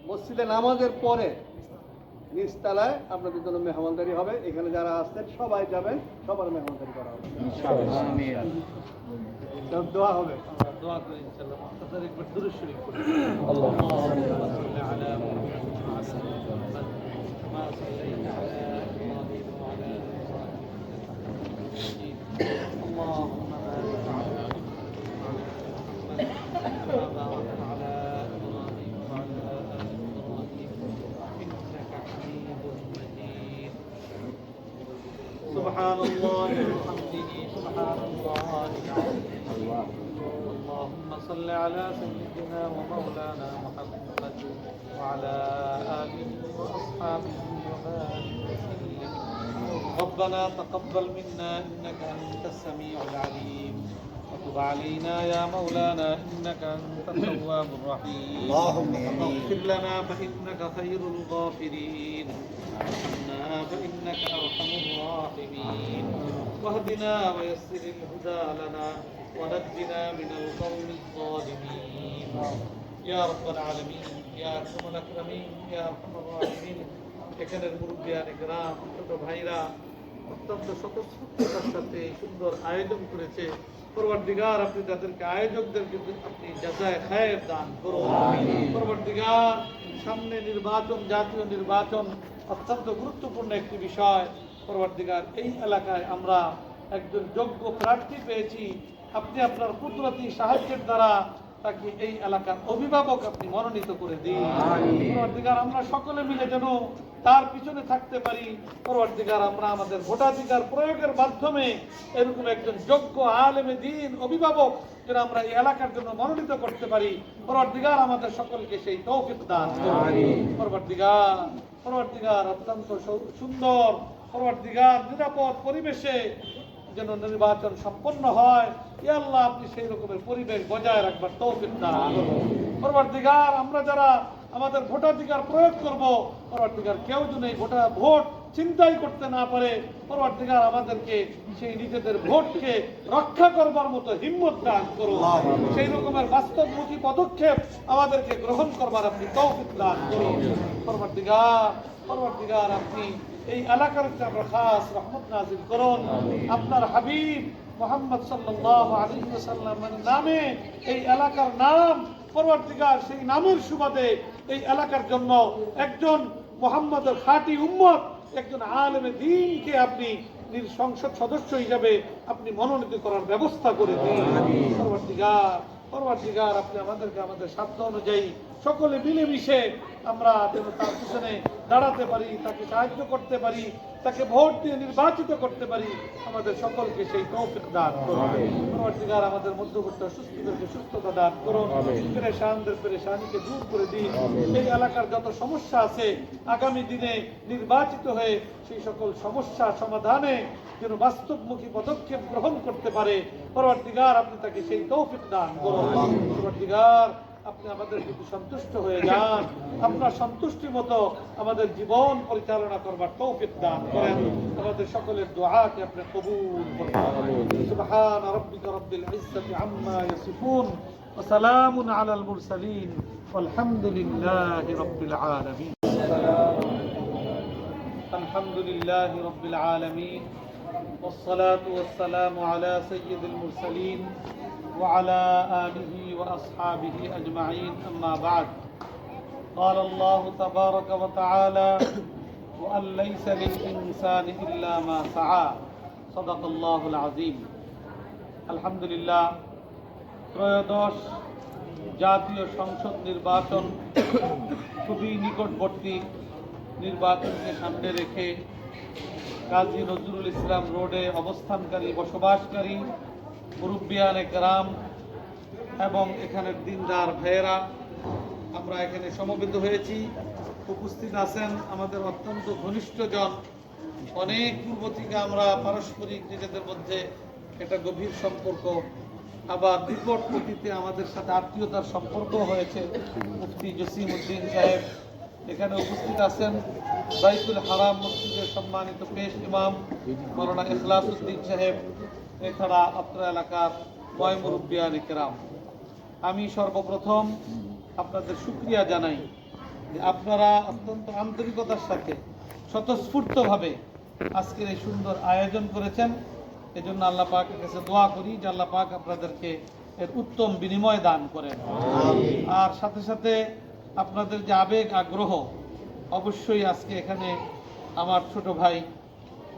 মসজিদে নামাজের পরে নিচতলায় আপনাদের জন্য মেহমানদারি হবে। এখানে যারা আসছেন সবাই যাবেন, সবার মেহমানদারি করা হবে, দোয়া হবে। দোয়া করি ইনশাআল্লাহ। মুক্তাসার একবার দুরূদ শরীফ পড়ি। আল্লাহুম্মা সাল্লি আলা মুহাম্মাদ ওয়া আলা আলি মুহাম্মাদ কামা সাল্লাইতা আলা ইব্রাহিম ওয়া আলা আলি ইব্রাহিম আল্লাহুম্মা বারিক আলা মুহাম্মাদ كما باركت على إبراهيم وعلى آل إبراهيم إنك حميد مجيد سبحان الله وبحمده سبحان الله العظيم اللهم صل على سيدنا ومولانا محمد وعلى آله وأصحابه وبارك وسلم ربنا تقبل منا إنك أنت السميع العليم وتب علينا يا مولانا إنك أنت التواب الرحيم اللهم اغفر لنا فإنك خير الغافرين وارحمنا فإنك أرحم الراحمين واهدنا ويسر الهدى لنا ونجنا من القوم الظالمين يا رب العالمين يا أكرم الأكرمين يا أرحم الراحمين এখানের মুরব্বিয়ান গ্রাম ছোট ভাইরা অত্যন্ত স্বতঃস্ফূর্ততার সাথে সুন্দর আয়োজন করেছে। পরবর্তীগার আপনি তাদেরকে আয়োজকদেরকে আপনি জাযায়ে খায়ের দান করুন। পরবর্তীগার সামনে নির্বাচন, জাতীয় নির্বাচন অত্যন্ত গুরুত্বপূর্ণ একটি বিষয়। পরবর্তীগার এই এলাকায় আমরা একজন যোগ্য প্রার্থী পেয়েছি, আপনি আপনার কুদরতি সাহায্যের দ্বারা তাকে এই এলাকার অভিভাবক আপনি মনোনীত করে দিন। পরবর্তীগার আমরা সকলে মিলে যেন তার পিছনে থাকতে পারি। পরবর্তীগার আমরা আমাদের ভোটাধিকার প্রয়োগের মাধ্যমে এরকম একজন যোগ্য আলেমে দ্বীন অভিভাবক যেন আমরা এই এলাকার জন্য মনোনীত করতে পারি। পরবর্তীগার আমাদের সকলকে সেই তৌফিক দান করুন। পরবর্তীগার অত্যন্ত সুন্দর, পরবর্তীগার নিরাপদ পরিবেশে যেন নির্বাচন সম্পন্ন হয়। ইয়া আল্লাহ, আপনি সেই রকমের পরিবেশ বজায় রাখবার তৌফিক দান করুন। পরবর্তীগার আমরা যারা আমাদের ভোটাধিকার প্রয়োগ করব, পরবর্তীগার কেউ যেন এই ভোট চিন্তাই করতে না পারে। পরবর্তীগার আমাদেরকে সেই নিজেদের ভোটকে রক্ষা করবার মতো হিম্মত দান করুন। সেই রকমের বাস্তবমুখী পদক্ষেপ আমাদেরকে গ্রহণ করবার আপনি তৌফিক দান করুন। পরবর্তীগার আপনি এই এলাকার উপরে আমরা খাস রহমত নাযিল করুন। আপনার হাবিব মুহাম্মদ সাল্লাল্লাহু আলাইহি ওয়াসাল্লামের নামে এই এলাকার নাম, পরবর্তীগার সেই নামের সুবাদে এই এলাকার জন্য একজন মুহাম্মদের খাঁটি উম্মত, একজন আলেমে দ্বীনকে আপনি সংসদ সদস্য হিসাবে আপনি মনোনীত করার ব্যবস্থা করে দিন। পরবর্তীগার আপনি আমাদেরকে আমাদের সাধ্য অনুযায়ী সকলে মিলেমিশে আমরা যেন তার পিছনে দাঁড়াতে পারি, তাকে সাহায্য করতে পারি, তাকে ভোট দিয়ে নির্বাচিত করতে পারি। আমাদের সকলকে সেই তৌফিক দান করুন। পরবর্তীগার আমাদের মধ্যবর্তী অসুস্থদেরকে সুস্থতা দান করুন। পেরেশানদের পেরেশানিকে দূর করে দিন। এই এলাকার যত সমস্যা আছে আগামী দিনে নির্বাচিত হয়ে সেই সকল সমস্যা সমাধানে যেন বাস্তবমুখী পদক্ষেপ গ্রহণ করতে পারে। পরবর্তীগার আপনি তাকে সেই তৌফিক দান করুন। পরবর্তীগার আপনি আমাদের প্রতি সন্তুষ্ট হয়ে যান, আপনার সন্তুষ্টি মতো আমাদের জীবন পরিচালনা করবার তৌফিক দান করেন। আমাদের সকলের দোয়াকে আপনি কবুল করুন। সুবহান রাব্বিকা রাব্বিল ইজ্জাতি আম্মা ইয়াসিফুন ওয়া সালামুন আলাল মুরসালিন ওয়ালহামদুলিল্লাহি রাব্বিল আলামিন। আলহামদুলিল্লাহি রাব্বিল আলামিন والصلاة والسلام على سيد المرسلين وعلى آله وأصحابه أجمعين أما بعد قال الله تبارك وتعالى وأن ليس للإنسان إلا ما سعى صدق الله العظيم الحمد لله ত্রয়োদশ জাতীয় সংসদ নির্বাচন খুবই নিকটবর্তী। নির্বাচনকে সামনে রেখে কাজী নজরুল ইসলাম রোডে অবস্থানকারী বসবাসকারী মুরব্বিয়ানে কেরাম এবং এখানের দিনদার ভাইয়েরা আমরা এখানে সমবেত হয়েছি। উপস্থিত আছেন আমাদের অত্যন্ত ঘনিষ্ঠজন। অনেক পূর্ব থেকে আমরা পারস্পরিক নিজেদের মধ্যে একটা গভীর সম্পর্ক, আবার নিকট অতীতে আমাদের সাথে আত্মীয়তার সম্পর্ক হয়েছে। মুফতি জসিম উদ্দিন সাহেব এখানে উপস্থিত আছেন। বাইতুল হারাম মসজিদের সম্মানিত পেশ ইমাম মাওলানা ইখলাস উদ্দিন সাহেব, এছাড়া অত্র এলাকার ময় মুরব্বিয়ানে কেরাম। আমি সর্বপ্রথম আপনাদের শুকরিয়া জানাই যে আপনারা অত্যন্ত আন্তরিকতার সাথে স্বতঃস্ফূর্তভাবে আজকের এই সুন্দর আয়োজন করেছেন। এজন্য আল্লাহ পাকের কাছে দোয়া করি যে আল্লাহ পাক আপনাদেরকে এর উত্তম বিনিময় দান করেন। আর সাথে সাথে আপনাদের যে আবেগ আগ্রহ, অবশ্যই আজকে এখানে আমার ছোট ভাই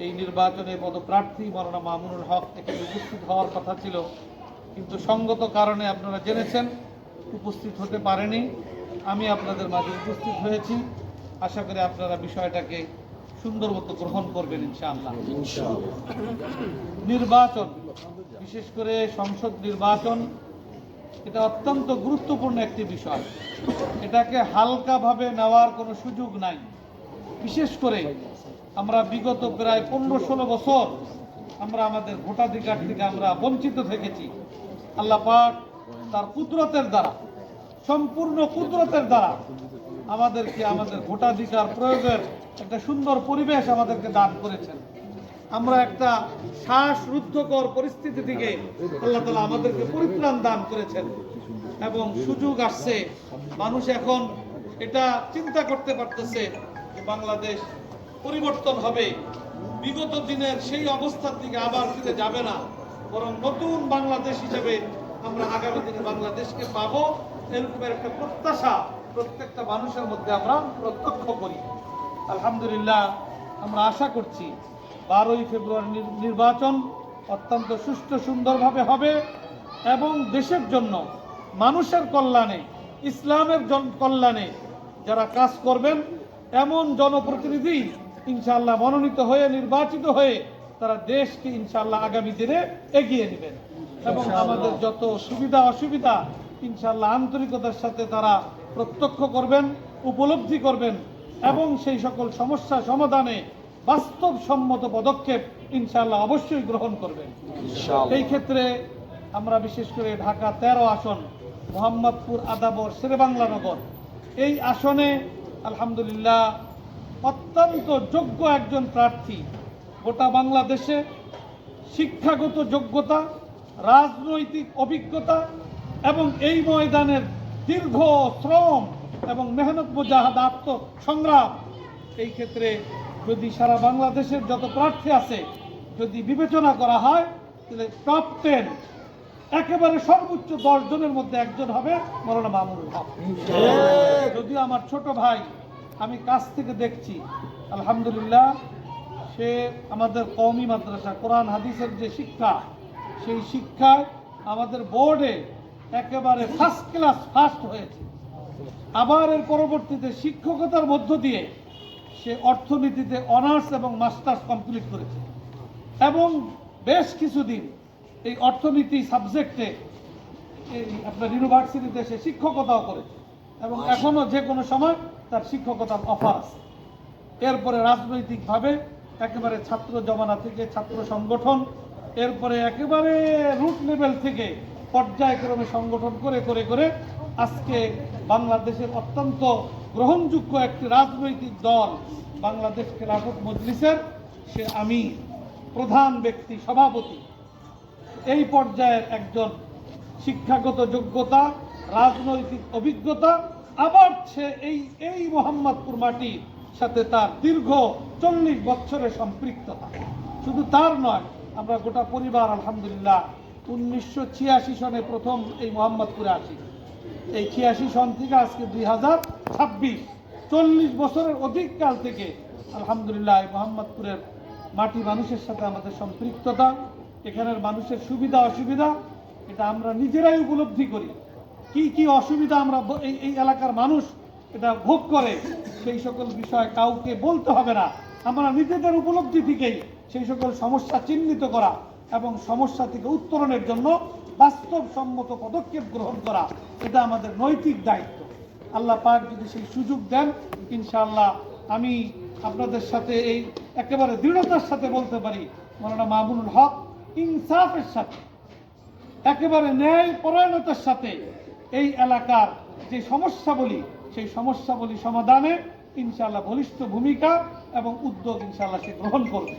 এই নির্বাচনে পদপ্রার্থী মাওলানা মামুনুল হক এখানে উপস্থিত হওয়ার কথা ছিল, কিন্তু সঙ্গত কারণে আপনারা জেনেছেন উপস্থিত হতে পারেনি। আমি আপনাদের মাঝে উপস্থিত হয়েছি। আশা করি আপনারা বিষয়টাকে সুন্দর মতো গ্রহণ করবেন ইনশাআল্লাহ। নির্বাচন, বিশেষ করে সংসদ নির্বাচন, এটা অত্যন্ত গুরুত্বপূর্ণ একটি বিষয়। এটাকে হালকাভাবে নেওয়ার কোনো সুযোগ নাই। বিশেষ করে আমরা বিগত প্রায় 15-16 বছর আমরা আমাদের ভোটাধিকার থেকে আমরা বঞ্চিত থেকেছি। আল্লাহ পাক তার কুদরতের দ্বারা, সম্পূর্ণ কুদরতের দ্বারা আমাদেরকে আমাদের ভোটাধিকার প্রয়োগের একটা সুন্দর পরিবেশ আমাদেরকে দান করেছেন। আমরা একটা শ্বাসরুদ্ধকর পরিস্থিতি থেকে আল্লাহ তাআলা আমাদেরকে পরিত্রাণ দান করেছেন এবং সুযোগ আসছে। মানুষ এখন এটা চিন্তা করতে পারতেছে যে বাংলাদেশ পরিবর্তন হবে, বিগত দিনের সেই অবস্থার দিকে আবার ফিরে যাবে না, বরং নতুন বাংলাদেশ হিসেবে আমরা আগামী দিনে বাংলাদেশকে পাবো। এরকমের একটা প্রত্যাশা প্রত্যেকটা মানুষের মধ্যে আমরা প্রত্যক্ষ করি। আলহামদুলিল্লাহ, আমরা আশা করছি 12ই ফেব্রুয়ারি নির্বাচন অত্যন্ত সুষ্ঠু সুন্দরভাবে হবে এবং দেশের জন্য, মানুষের কল্যাণে, ইসলামের কল্যাণে যারা কাজ করবেন এমন জনপ্রতিনিধি ইনশাআল্লাহ মনোনীত হয়ে, নির্বাচিত হয়ে তারা দেশকে ইনশাআল্লাহ আগামী দিনে এগিয়ে নেবেন এবং আমাদের যত সুবিধা অসুবিধা ইনশাআল্লাহ আন্তরিকতার সাথে তারা প্রত্যক্ষ করবেন, উপলব্ধি করবেন এবং সেই সকল সমস্যা সমাধানে বাস্তবসম্মত পদক্ষেপ ইনশাআল্লাহ অবশ্যই গ্রহণ করবেন। এই ক্ষেত্রে আমরা বিশেষ করে ঢাকা 13 আসন, মোহাম্মদপুর, আদাবর, শেরেবাংলা নগর, এই আসনে আলহামদুলিল্লাহ অত্যন্ত যোগ্য একজন প্রার্থী, গোটা বাংলাদেশে শিক্ষাগত যোগ্যতা, রাজনৈতিক অভিজ্ঞতা এবং এই ময়দানের দীর্ঘ শ্রম এবং মেহনত মুজাহাদ আত্মসংগ্রাম, এই ক্ষেত্রে যদি সারা বাংলাদেশের যত প্রার্থী আছে যদি বিবেচনা করা হয় তাহলে টপ 10 একেবারে সর্বোচ্চ 10 জনের মধ্যে একজন হবে মাওলানা মামুনুল হক। যদিও আমার ছোট ভাই, আমি কাছ থেকে দেখছি আলহামদুলিল্লাহ, সে আমাদের কওমি মাদ্রাসা কোরআন হাদিসের যে শিক্ষা, সেই শিক্ষায় আমাদের বোর্ডে একেবারে ফার্স্ট ক্লাস ফার্স্ট হয়েছে। আবার এর পরবর্তীতে শিক্ষকতার মধ্য দিয়ে সে অর্থনীতিতে অনার্স এবং মাস্টার্স কমপ্লিট করেছে এবং বেশ কিছুদিন এই অর্থনীতি সাবজেক্টে আপনার ইউনিভার্সিটিতে সে শিক্ষকতাও করেছে এবং এখনো যে কোনো সময় তার শিক্ষকতার অফার আছে। এরপরে রাজনৈতিকভাবে একেবারে ছাত্র জমানা থেকে ছাত্র সংগঠন, এরপরে একেবারে রুট লেভেল থেকে পর্যায়ক্রমে সংগঠন করে করে করে আজকে বাংলাদেশের অত্যন্ত গ্রহণযোগ্য একটি রাজনৈতিক দল বাংলাদেশ খেলাফত মজলিসের সে আমি প্রধান ব্যক্তি, সভাপতি। এই পর্যায়ের একজন শিক্ষাগত যোগ্যতা, রাজনৈতিক অভিজ্ঞতা, আবার সে এই মোহাম্মদপুর মাটির সাথে তার দীর্ঘ 40 বছরের সম্পৃক্ততা। শুধু তার নয়, আমরা গোটা পরিবার আলহামদুলিল্লাহ 1986 সনে প্রথম এই মোহাম্মদপুরে আসি। এই 86 সন থেকে আজকে 2026, 40 বছরের অধিক কাল থেকে আলহামদুলিল্লাহ এই মোহাম্মদপুরের মাটি মানুষের সাথে আমাদের সম্পৃক্ততা, এখানের মানুষের সুবিধা অসুবিধা এটা আমরা নিজেরাই উপলব্ধি করি। কি কি অসুবিধা আমরা এই এলাকার মানুষ এটা ভোগ করে, সেই সকল বিষয় কাউকে বলতে হবে না। আমরা নিজেদের উপলব্ধি থেকেই সেই সকল সমস্যা চিহ্নিত করা এবং সমস্যা থেকে উত্তরণের জন্য বাস্তবসম্মত পদক্ষেপ গ্রহণ করা, এটা আমাদের নৈতিক দায়িত্ব। আল্লাহ পাক যদি সেই সুযোগ দেন, ইনশাআল্লাহ আমি আপনাদের সাথে এই একেবারে দৃঢ়তার সাথে বলতে পারি, মাওলানা মামুনুল হক ইনসাফের সাথে, একেবারে ন্যায় পরায়ণতার সাথে এই এলাকার যে সমস্যাবলী, সেই সমস্যাবলী সমাধানে ইনশাআল্লাহ বলিষ্ঠ ভূমিকা এবং উদ্যোগ ইনশাআল্লাহ সে গ্রহণ করবে।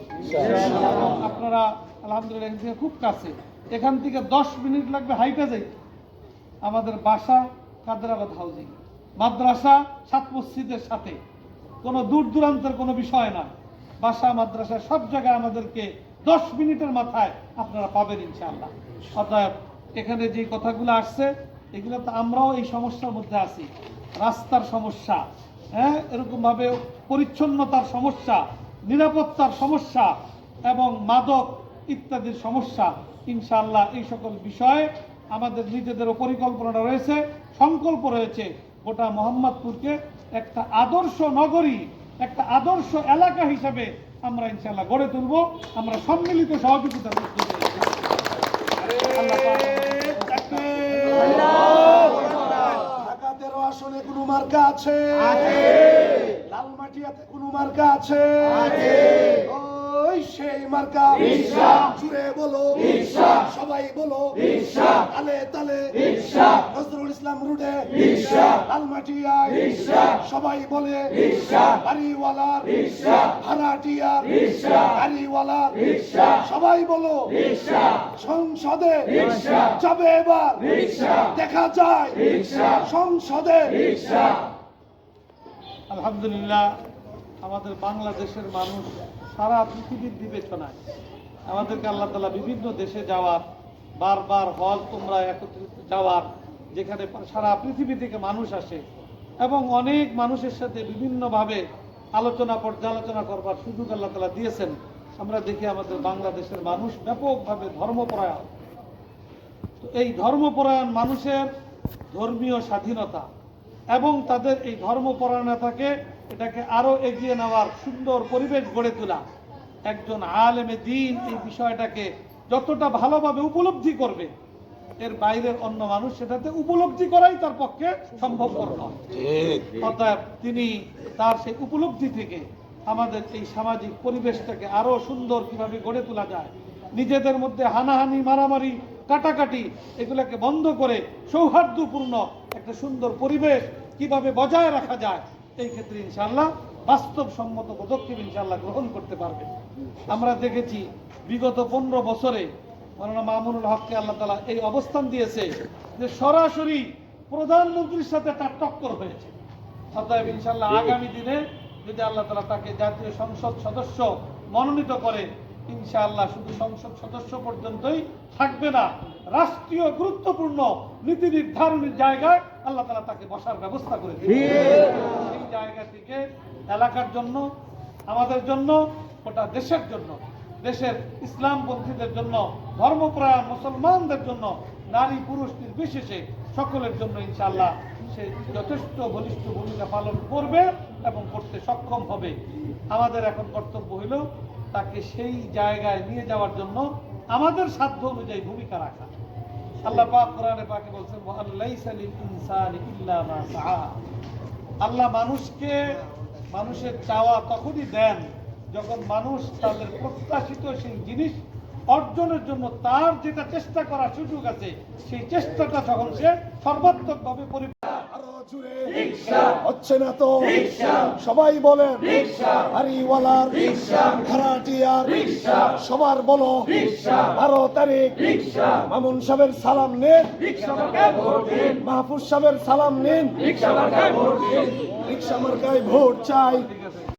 আপনারা আলহামদুলিল্লাহ এখান থেকে খুব কাছে, এখান থেকে 10 মিনিট লাগবে হাইটা যাইতে। আমাদের বাসা কাদরাবাদ হাউজিং, মাদ্রাসা সাত মসজিদের সাথে, কোনো দূর দূরান্তের কোনো বিষয় না। বাসা মাদ্রাসা সব জায়গায় আমাদেরকে 10 মিনিটের মাথায় আপনারা পাবেন ইনশাআল্লাহ। অতএব এখানে যে কথাগুলো আসছে এগুলো তো আমরাও এই সমস্যার মধ্যে আছি। রাস্তার সমস্যা, হ্যাঁ, এরকমভাবে পরিচ্ছন্নতার সমস্যা, নিরাপত্তার সমস্যা এবং মাদক ইত্যাদির সমস্যা। ইনশাআল্লাহ এই সকল বিষয়ে আমাদের নিজেদেরও পরিকল্পনাটা রয়েছে, সংকল্প রয়েছে। গোটা মোহাম্মদপুরকে একটা আদর্শ নগরী, একটা আদর্শ এলাকা হিসেবে আমরা ইনশাআল্লাহ গড়ে তুলব। আমরা সম্মিলিত সহযোগিতা করতে আসনে কোনো মার্কা আছে? লালমাটিয়াতে কোনো মার্কা আছে? ওই সেই মার্কা, জুড়ে বলো সবাই বলো, তালে তালে নজরুল ইসলাম রোডে লালমাটিয়ায় সবাই বলে বাড়িওয়ালার ভাড়াটিয়ার গাড়িওয়ালার সবাই বলো সংসদে যাবে এবার, দেখা যায় সংসদে। আলহামদুলিল্লাহ, আমাদের বাংলাদেশের মানুষ সারা পৃথিবীর বিবেচনায় আমাদেরকে আল্লাহ তাআলা বিভিন্ন দেশে যাওয়ার, বারবার হল তোমরা একত্রিত যাওয়ার, যেখানে সারা পৃথিবী থেকে মানুষ আসে এবং অনেক মানুষের সাথে বিভিন্নভাবে আলোচনা পর্যালোচনা করবার সুযোগ আল্লাহ তাআলা দিয়েছেন। আমরা দেখি আমাদের বাংলাদেশের মানুষ ব্যাপকভাবে ধর্মপরায়ণ। তো এই ধর্মপরায়ণ মানুষের ধর্মীয় স্বাধীনতা এবং তাদের এই ধর্মপরায়ণতাকে এটাকে আরো এগিয়ে নেওয়ার সুন্দর পরিবেশ গড়ে তোলা, একজন আলেমে দ্বীন এই বিষয়টাকে যতটা ভালোভাবে উপলব্ধি করবে, এর বাইরের অন্য মানুষ সেটাতে উপলব্ধি করাই তার পক্ষে সম্ভবপর নয়। অতএব তিনি তার সেই উপলব্ধি থেকে আমাদের এই সামাজিক পরিবেশটাকে আরো সুন্দর কিভাবে গড়ে তোলা যায়, নিজেদের মধ্যে হানাহানি, মারামারি, কাটাকাটি এগুলোকে বন্ধ করে সৌহার্দ্যপূর্ণ একটা সুন্দর পরিবেশ কিভাবে বজায় রাখা যায়, এই ক্ষেত্রে ইনশাআল্লাহ বাস্তবসম্মত পদক্ষেপ ইনশাআল্লাহ গ্রহণ করতে পারবে। আমরা দেখেছি বিগত 15 বছরে মাওলানা মামুনুল হককে আল্লাহ তাআলা এই অবস্থান দিয়েছে যে সরাসরি প্রধানমন্ত্রীর সাথে তার টক্কর হয়েছে। অতএব ইনশাআল্লাহ আগামী দিনে যদি আল্লাহ তাআলা তাকে জাতীয় সংসদ সদস্য মনোনীত করে, ইনশাআল্লাহ শুধু সংসদ সদস্য পর্যন্তই থাকবে না, রাষ্ট্রীয় গুরুত্বপূর্ণ নীতি নির্ধারণের জায়গায় আল্লাহ তাআলা তাকে বসার ব্যবস্থা করে দিবেন। সেই জায়গা থেকে এলাকার জন্য, আমাদের জন্য, গোটা দেশের জন্য, দেশের ইসলামপন্থীদের জন্য, ধর্মপ্রাণ মুসলমানদের জন্য, নারী পুরুষ নির্বিশেষে সকলের জন্য ইনশাআল্লাহ সে যথেষ্ট বলিষ্ঠ ভূমিকা পালন করবে এবং করতে সক্ষম হবে। আমাদের এখন কর্তব্য হইল তাকে সেই জায়গায় নিয়ে যাওয়ার জন্য আমাদের সাধ্য অনুযায়ী ভূমিকা রাখা। আল্লাহ পাক কোরআনে পাকে বলছেন, ওয়ালাইসা লিল ইনসানি ইল্লা মা সাআ। আল্লাহ মানুষকে মানুষের চাওয়া তখনই দেন যখন মানুষ তাদের প্রত্যাশিত সেই জিনিস অর্জনের জন্য তার যেটা চেষ্টা করার সুযোগ আছে, সেই চেষ্টাটা যখন সে সর্বাত্মকভাবে হচ্ছে না তো সবাই বলেন বাড়িওয়ালার ভাড়াটিয়ার সবার বলো 12 তারিখ মামুন সাহেবের সালাম নিন, মাহফুজ সাহেবের সালাম নিন, রিকশা মার্কায় ভোট চাই।